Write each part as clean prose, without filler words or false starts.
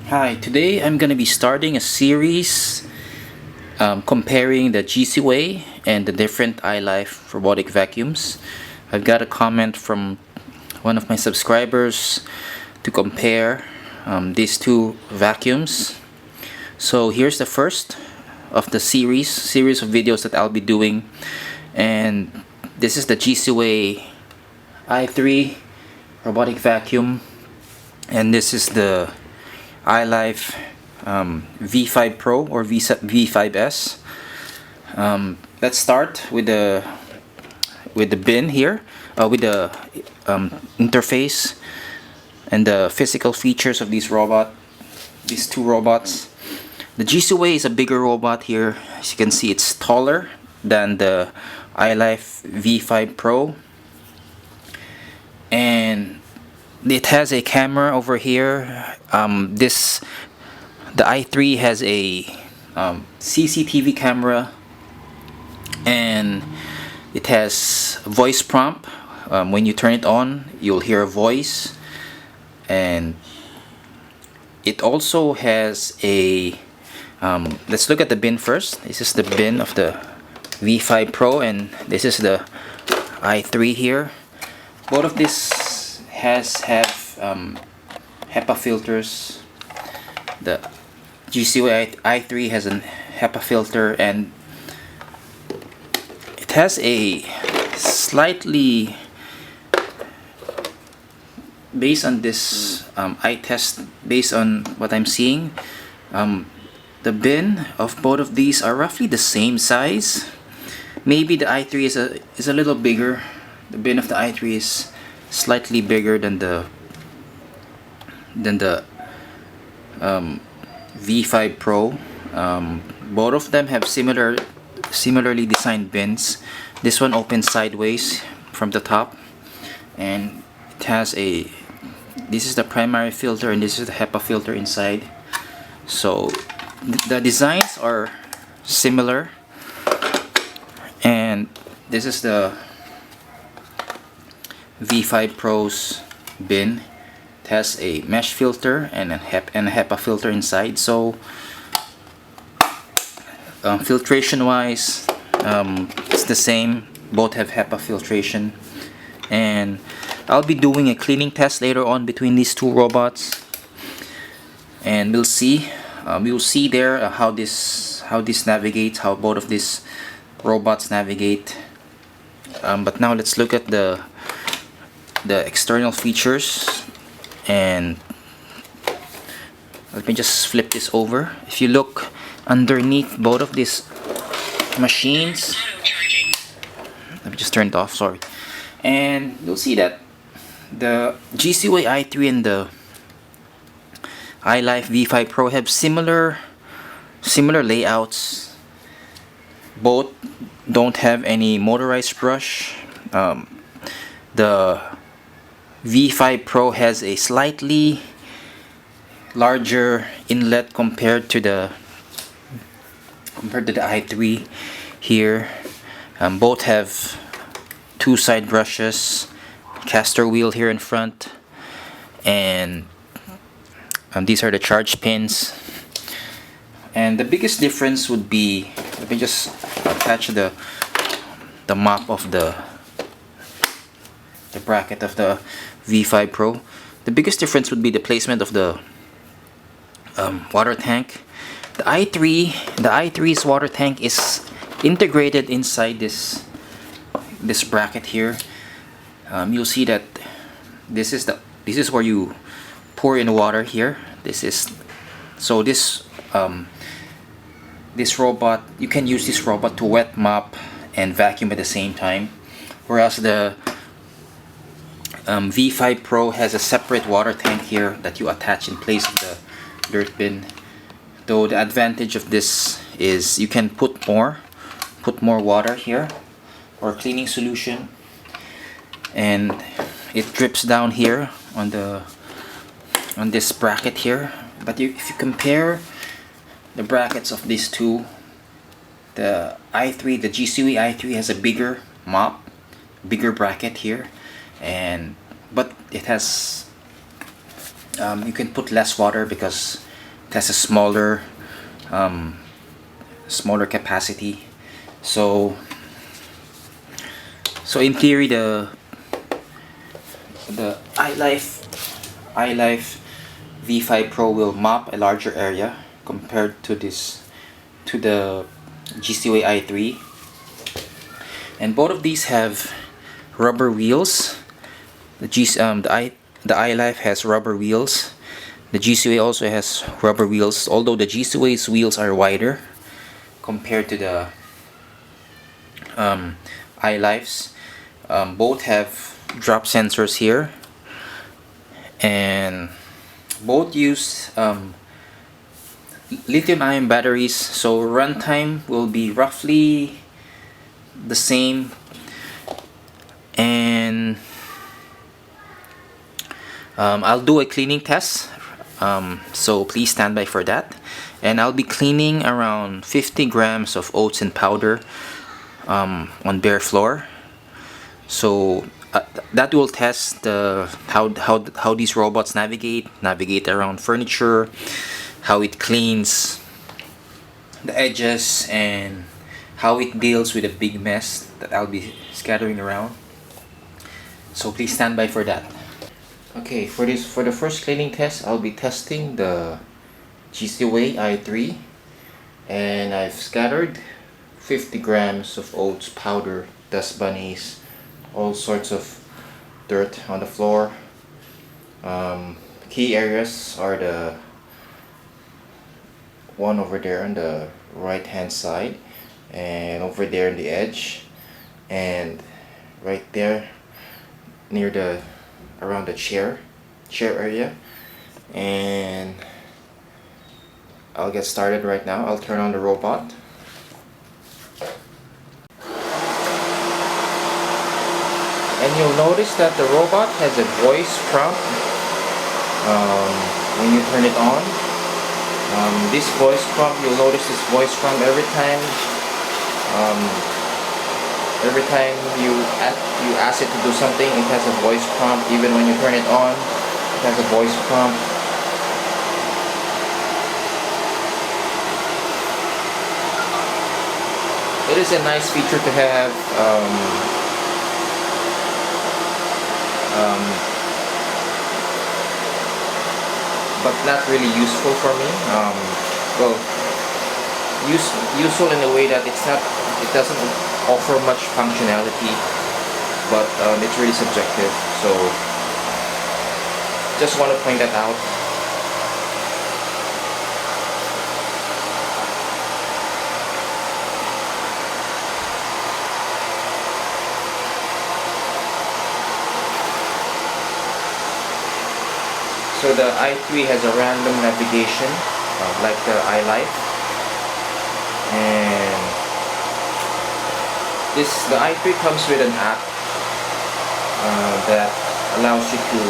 Hi, today I'm going to be starting a series comparing the Jisiwei and the different ILIFE robotic vacuums. I've got a comment from one of my subscribers to compare these two vacuums. So here's the first of the series of videos that I'll be doing, and this is the Jisiwei I3 robotic vacuum, and this is the ILIFE V5 Pro or V5S. Let's start with the bin here, with the interface and the physical features of these two robots. The Jisiwei is a bigger robot here. As you can see, it's taller than the ILIFE V5 Pro, and it has a camera over here. The i3 has a CCTV camera, and it has a voice prompt. When you turn it on, you'll hear a voice, and it also has a let's look at the bin first. This is the bin of the V5 Pro, and this is the i3 here. Both of these have HEPA filters. The Jisiwei i3 has a HEPA filter, and it has a slightly, based on this eye test, based on what I'm seeing, the bin of both of these are roughly the same size. Maybe the i3 is a little bigger. The bin of the i3 is slightly bigger than the V5 Pro. Both of them have similarly designed bins. This one opens sideways from the top, and it has this is the primary filter, and this is the HEPA filter inside. So the designs are similar, and this is the V5 Pro's bin. It has a mesh filter and a HEPA filter inside. So filtration wise, it's the same. Both have HEPA filtration, and I'll be doing a cleaning test later on between these two robots, and we'll see. You'll see there how this navigates, how both of these robots navigate. But now let's look at the external features, and let me just flip this over. If you look underneath both of these machines, let me just turn it off, sorry, and you'll see that the Jisiwei i3 and the ILIFE V5 Pro have similar layouts. Both don't have any motorized brush. The V5 Pro has a slightly larger inlet compared to the i3 here. Both have two side brushes, caster wheel here in front, and these are the charge pins. And the biggest difference would be, let me just attach the mop of the bracket of the V5 Pro. The biggest difference would be the placement of the water tank. The i3's water tank is integrated inside this bracket here. You'll see that this is where you pour in water here. This robot, you can use this robot to wet mop and vacuum at the same time, whereas the V5 Pro has a separate water tank here that you attach in place of the dirt bin. Though the advantage of this is you can put more water here, or cleaning solution, and it drips down here on this bracket here. But if you compare the brackets of these two, the Jisiwei i3 has a bigger bracket here, but it has you can put less water because It has a smaller capacity. So in theory, the ILIFE V5 Pro will mop a larger area compared to the Jisiwei I3. And both of these have rubber wheels. The ILIFE has rubber wheels. The Jisiwei also has rubber wheels, although the Jisiwei's wheels are wider compared to the ILIFE's. Both have drop sensors here, and both use lithium-ion batteries, so runtime will be roughly the same. And I'll do a cleaning test, so please stand by for that. And I'll be cleaning around 50 grams of oats in powder on bare floor. So that will test how these robots navigate around furniture, how it cleans the edges, and how it deals with a big mess that I'll be scattering around. So please stand by for that. Okay, for the first cleaning test, I'll be testing the Jisiwei I3, and I've scattered 50 grams of oats powder, dust bunnies, all sorts of dirt on the floor. Key areas are the one over there on the right hand side, and over there on the edge, and right there near the around the chair area. And I'll get started right now. I'll turn on the robot. And you'll notice that the robot has a voice prompt when you turn it on. This voice prompt, you'll notice this voice prompt every time you ask it to do something. It has a voice prompt. Even when you turn it on, it has a voice prompt. It is a nice feature to have. But not really useful for me. Well, useful in a way that it doesn't offer much functionality, but it's really subjective. So just want to point that out. So the i3 has a random navigation, like the iLife, and the i3 comes with an app that allows you to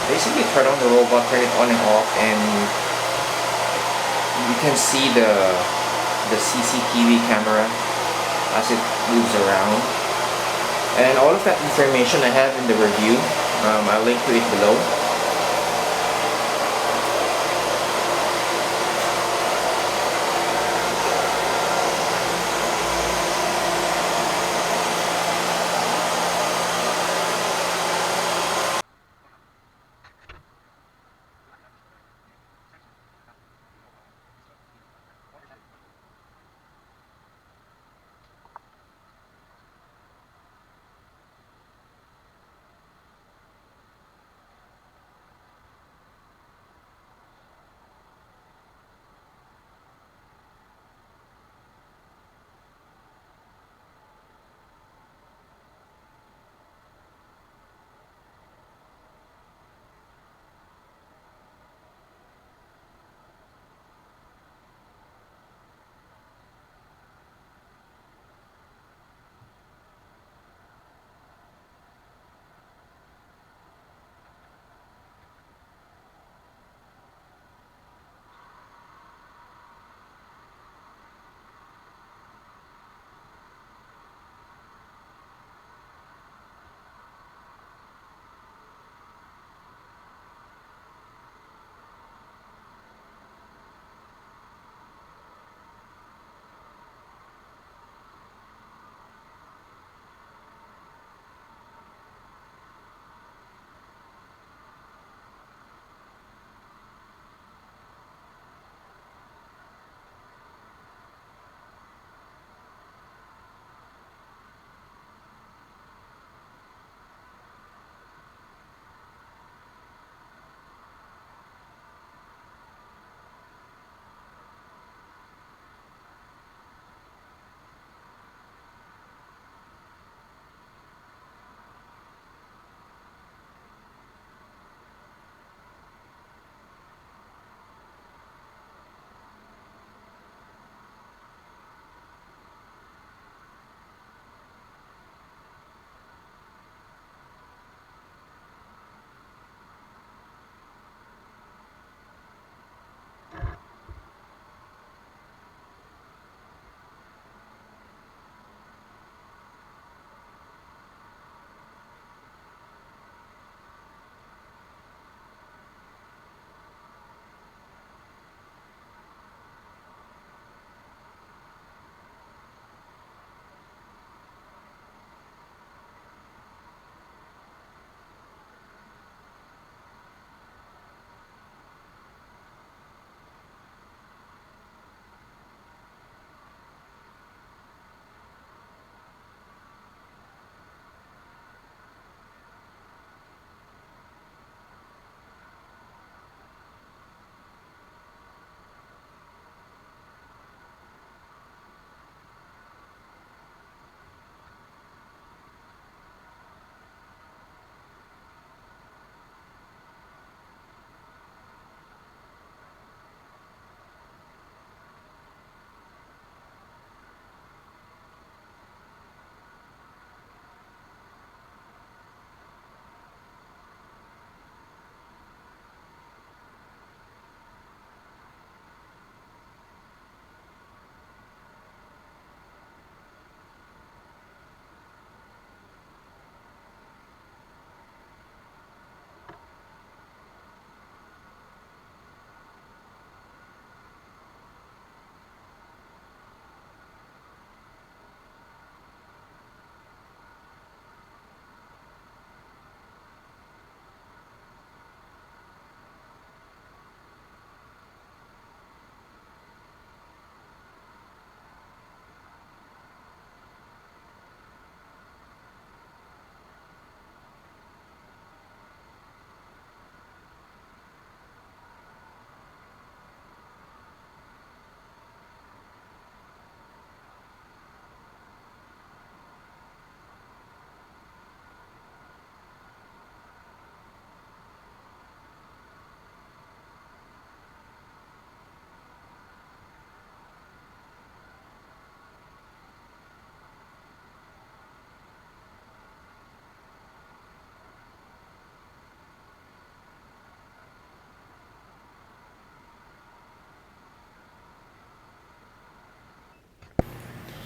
basically turn on the robot, turn it on and off, and you can see the CCTV camera as it moves around. And all of that information I have in the review. I'll link to it below.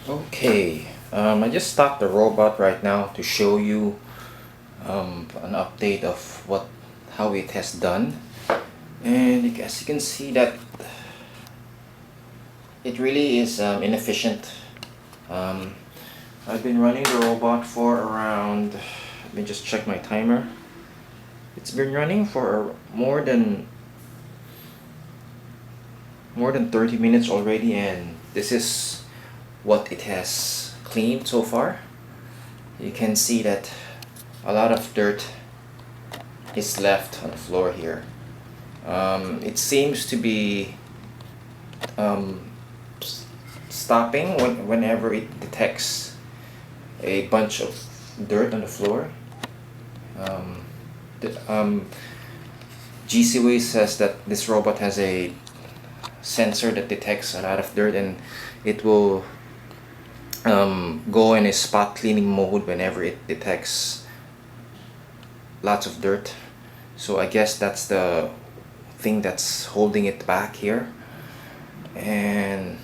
Okay, I just stopped the robot right now to show you an update of how it has done, and as you can see that it really is inefficient. um, I've been running the robot for around, let me just check my timer. It's been running for more than 30 minutes already, and this is what it has cleaned so far. You can see that a lot of dirt is left on the floor here. It seems to be um, stopping whenever it detects a bunch of dirt on the floor. Um, Jisiwei says that this robot has a sensor that detects a lot of dirt, and it will go in a spot cleaning mode whenever it detects lots of dirt. So I guess that's the thing that's holding it back here. And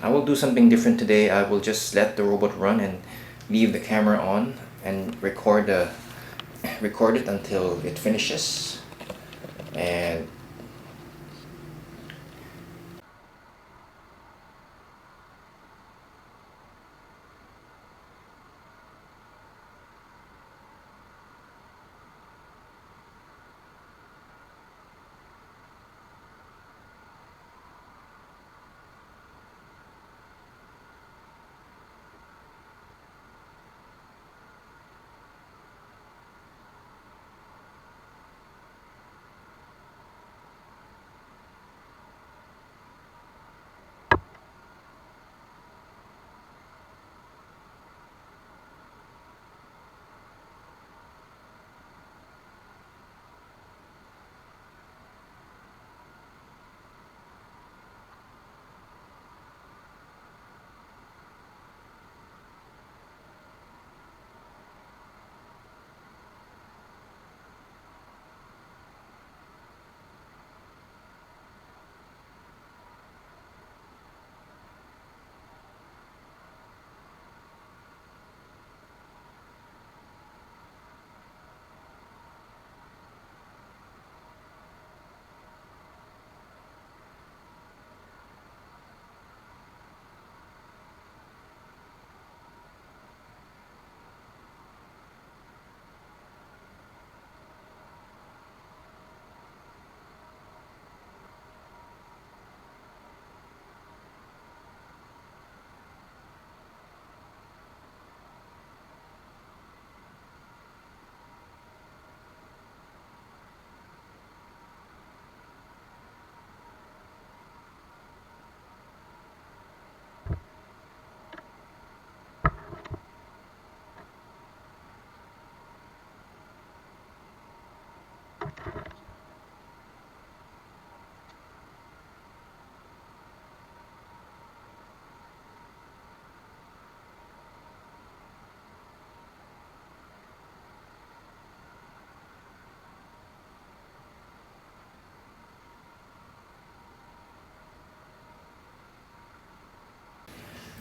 I will do something different today. I will just let the robot run and leave the camera on and record it until it finishes. And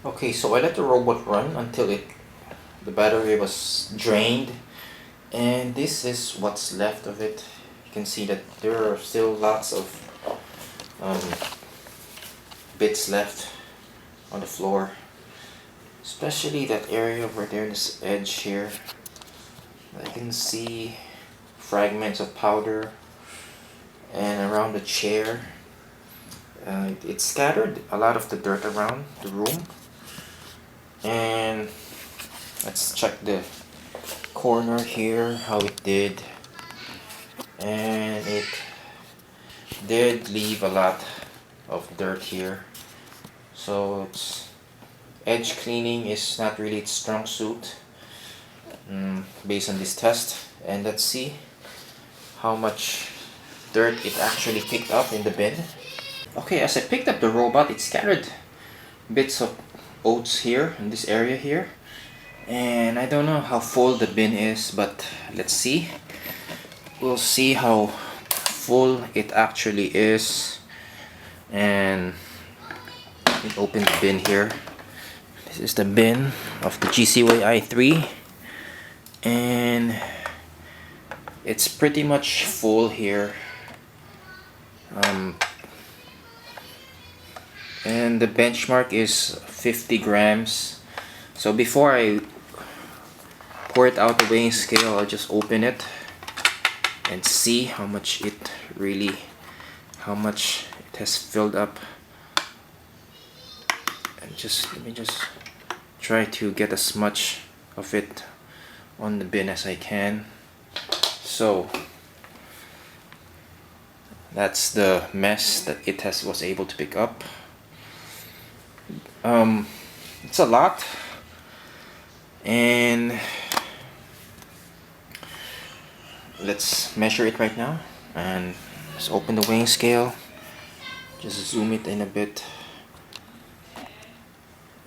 okay, so I let the robot run until the battery was drained, and this is what's left of it. You can see that there are still lots of um, bits left on the floor, especially that area over there, this edge here. I can see fragments of powder, and around the chair it scattered a lot of the dirt around the room. And let's check the corner here, how it did. And it did leave a lot of dirt here, so it's edge cleaning is not really its strong suit, based on this test. And let's see how much dirt it actually picked up in the bin. Okay, as I picked up the robot, it scattered bits of oats here in this area here, and I don't know how full the bin is, but let's see. We'll see how full it actually is. And let me open the bin here. This is the bin of the Jisiwei i3, and it's pretty much full here. And the benchmark is 50 grams. So before I pour it out the weighing scale, I'll just open it and see how much it has filled up. And let me just try to get as much of it on the bin as I can. So that's the mess that it was able to pick up. It's a lot, and let's measure it right now. And let's open the weighing scale, just zoom it in a bit,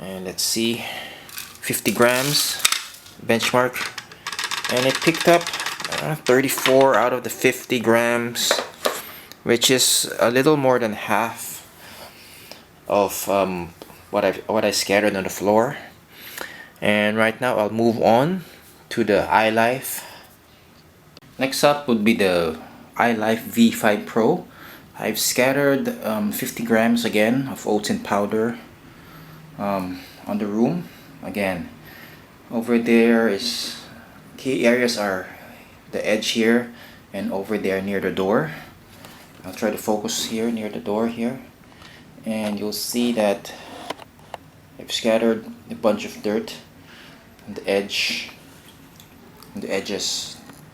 and let's see. 50 grams benchmark, and it picked up 34 out of the 50 grams, which is a little more than half of what I scattered on the floor. And right now I'll move on to the ILIFE. Next up would be the ILIFE V5 Pro. I've scattered 50 grams again of oats in powder on the room. Again, over there is key areas are the edge here and over there near the door. I'll try to focus here near the door here, and you'll see that I've scattered a bunch of dirt on the edges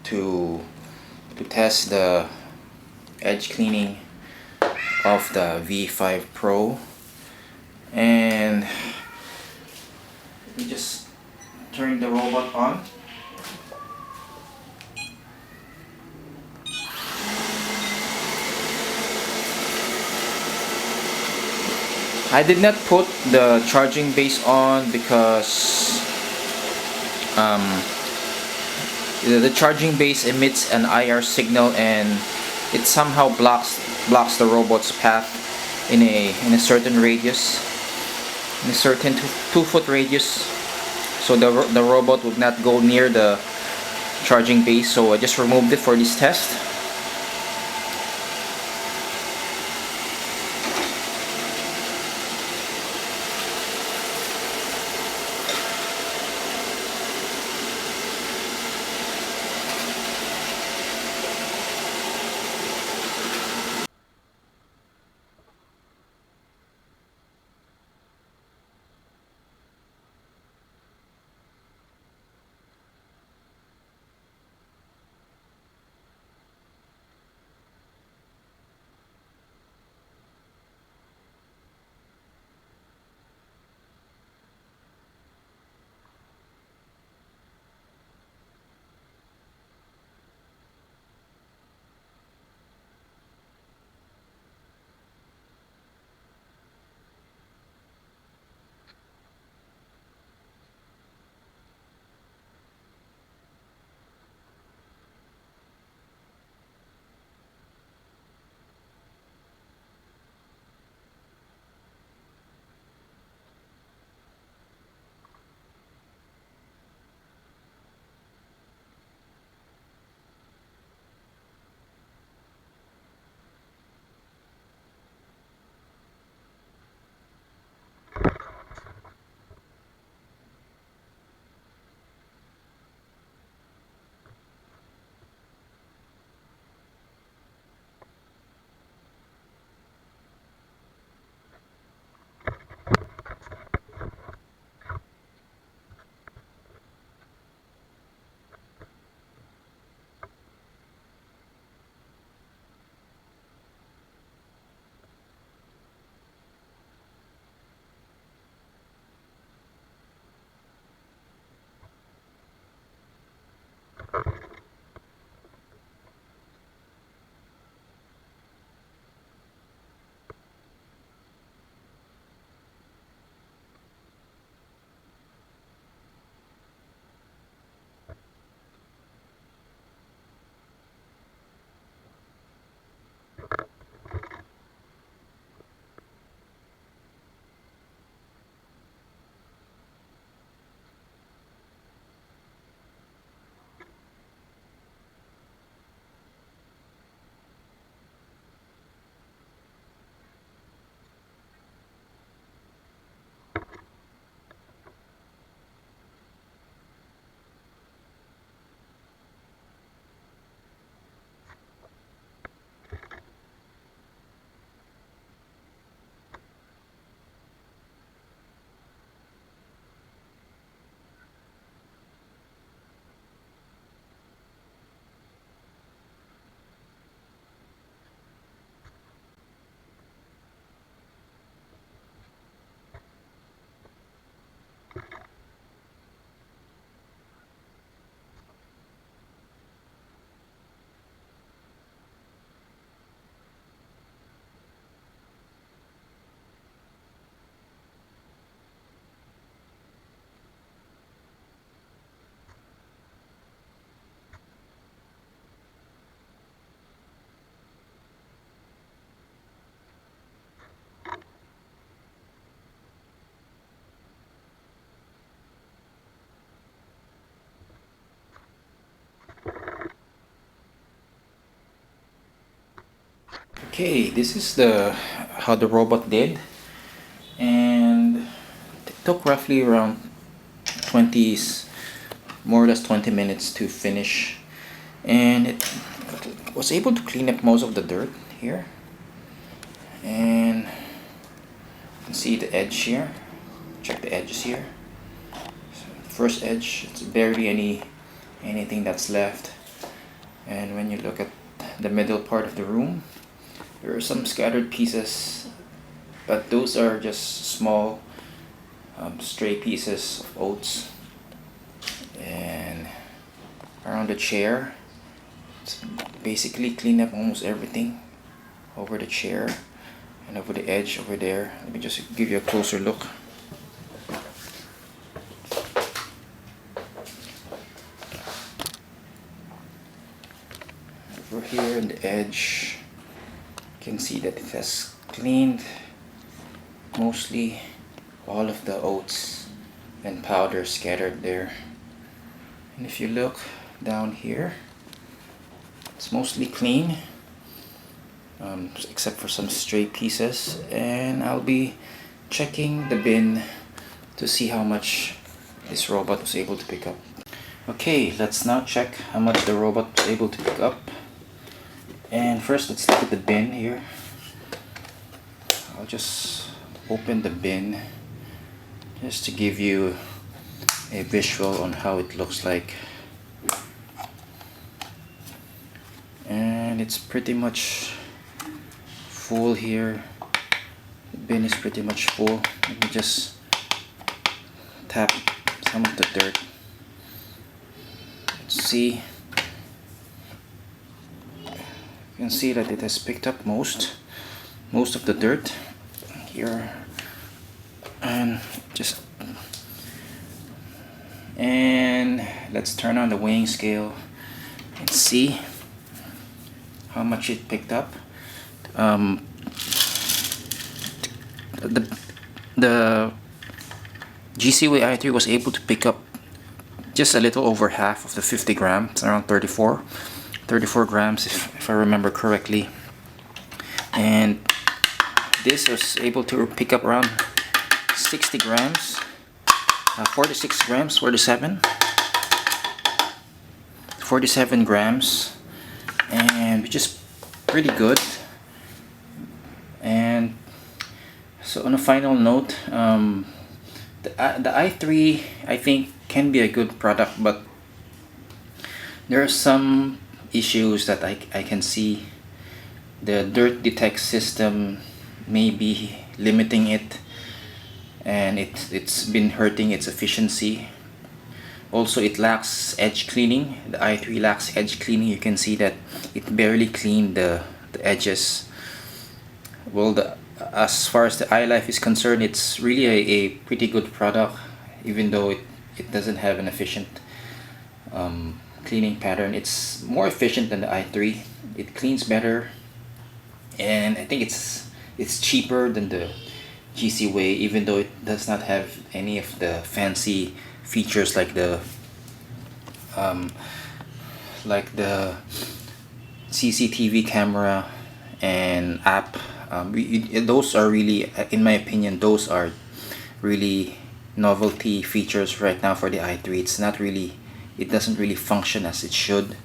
to test the edge cleaning of the V5 Pro. And let me just turn the robot on. I did not put the charging base on because the charging base emits an IR signal, and it somehow blocks the robot's path in a certain radius, in a certain 2-foot radius. So the robot would not go near the charging base. So I just removed it for this test. Okay, this is the how the robot did, and it took roughly around 20, more or less 20 minutes to finish, and it was able to clean up most of the dirt here, and you can see the edge here. Check the edges here. So the first edge, it's barely anything that's left, and when you look at the middle part of the room, there are some scattered pieces, but those are just small stray pieces of oats. And around the chair, it's basically cleaned up almost everything over the chair and over the edge over there. Let me just give you a closer look. Over here on the edge, you can see that it has cleaned mostly all of the oats and powder scattered there. And if you look down here, it's mostly clean, except for some stray pieces. And I'll be checking the bin to see how much this robot was able to pick up. Okay, let's now check how much the robot was able to pick up. And first, let's look at the bin here. I'll just open the bin just to give you a visual on how it looks like. And it's pretty much full here. The bin is pretty much full. Let me just tap some of the dirt. Let's see. You can see that it has picked up most of the dirt here, and let's turn on the weighing scale and see how much it picked up. The Jisiwei I3 was able to pick up just a little over half of the 50 grams, around 34 grams if I remember correctly, and this was able to pick up around 60 grams, 46 grams, 47 grams, and which is pretty good. And so on a final note, the i3 I think can be a good product, but there are some issues that I can see. The dirt detect system may be limiting it, and it's been hurting its efficiency. Also, it lacks edge cleaning. The i3 lacks edge cleaning. You can see that it barely cleaned the edges. Well, as far as the ILIFE is concerned, it's really a pretty good product, even though it doesn't have an efficient cleaning pattern. It's more efficient than the i3. It cleans better, and I think it's cheaper than the Jisiwei, even though it does not have any of the fancy features like the CCTV camera and app. Those are really, in my opinion, those are really novelty features right now for the i3. It doesn't really function as it should.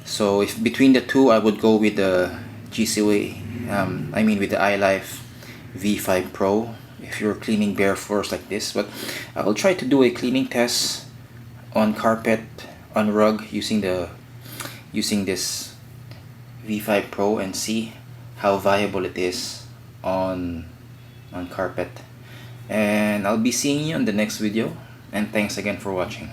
So if between the two, I would go with the Jisiwei, with the ILIFE V5 Pro if you're cleaning bare floors like this. But I will try to do a cleaning test on carpet, on rug, using this V5 Pro and see how viable it is on carpet. And I'll be seeing you in the next video, and thanks again for watching.